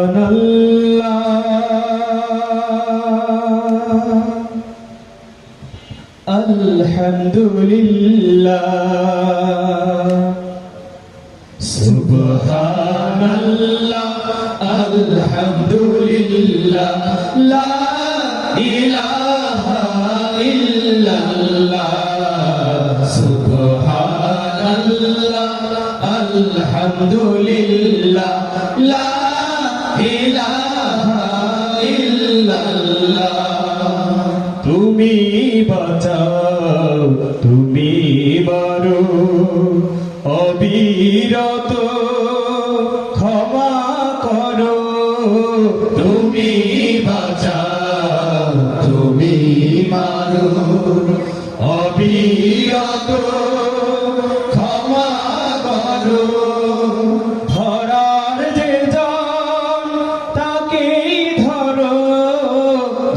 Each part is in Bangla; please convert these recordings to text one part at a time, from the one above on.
সুবহানাল্লাহ আলহামদুলিল্লাহ সুবহানাল্লাহ আলহামদুলিল্লাহ লা ইলাহা ইল্লাল্লাহ সুবহানাল্লাহ আলহামদুলিল্লাহ লা ইলাহা ইল্লাল্লাহ তুমি বাঁচাও তুমি বড় অবিরত ক্ষমা করো তুমি বাঁচাও তুমি মারো অবিরত ক্ষমা করো ধরার যে জন তাকেই ধরো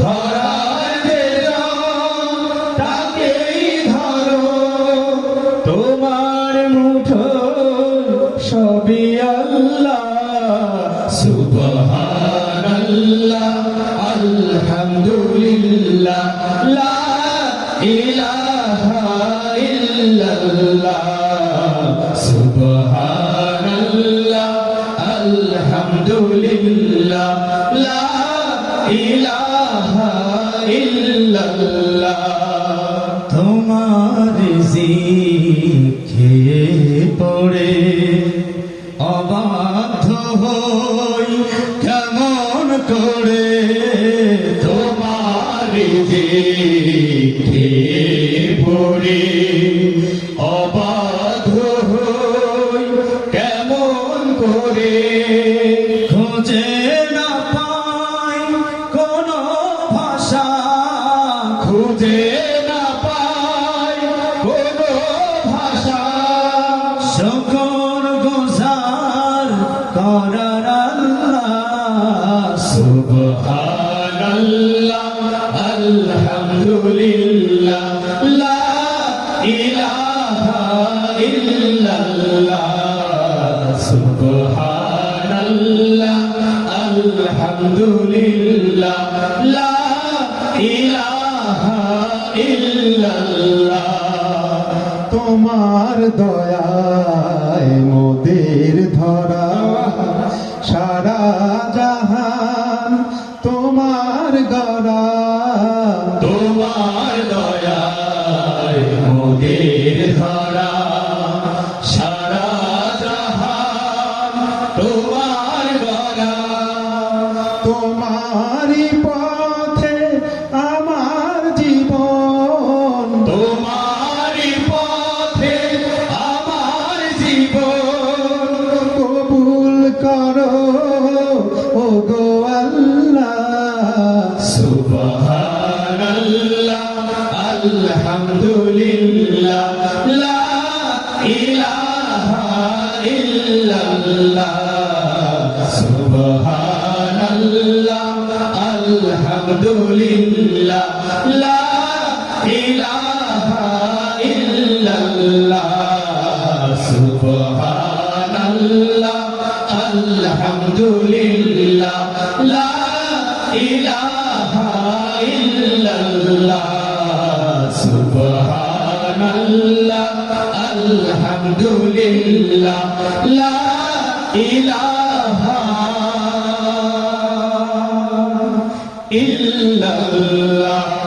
ধরার যে জন তাকেই ধরো তোমার মুঠো সবই আল্লাহ সুবহানাল্লাহ আলহামদুলিল্লাহ লা ইলাহা ইল্লাল্লাহ সুবহানাল্লাহ আলহামদুলিল্লাহ লা ইলাহা ইল্লাল্লাহ তোমার জিকিরে পড়ে অবাধ্য হই কেমন করে তোমার জিকিরে পড়ে অবাধ্য হই কেমন করে খুঁজে না পাই কোনো ভাষা খুঁজে না পাই কোনো ভাষা সকল গোসার করার আল্লাহ সুবহানাল্লাহ আলহামদুলিল্লাহ লা ইলাহা ইল্লাল্লাহ সুবহানাল্লাহ আলহামদুলিল্লাহ লা ইলাহা ইল্লাল্লাহ তোমার দয়ায় মোদের ধরা সারা জাহান তোমার গড়া তোমার দয়ায় মোদের ধরা সারা জাহান তোমার গড়া তোমারই পথে আমার জীবন তোমারই পথে আমার জীবন কবুল করো ও গো আল্লাহ সুবহানাল্লাহ আলহামদুলিল্লাহ লা ইলাহা ইল্লাল্লাহ সুবহানাল্লাহ আলহামদুলিল্লাহ লা ইলাহা ইল্লাল্লাহ সুবহানাল্লাহ আলহামদুলিল্লাহ লা ইলাহা ইল্লাল্লাহ সুবহানাল্লাহ আলহামদুলিল্লাহ লা ইলাহা ইল্লাল্লাহ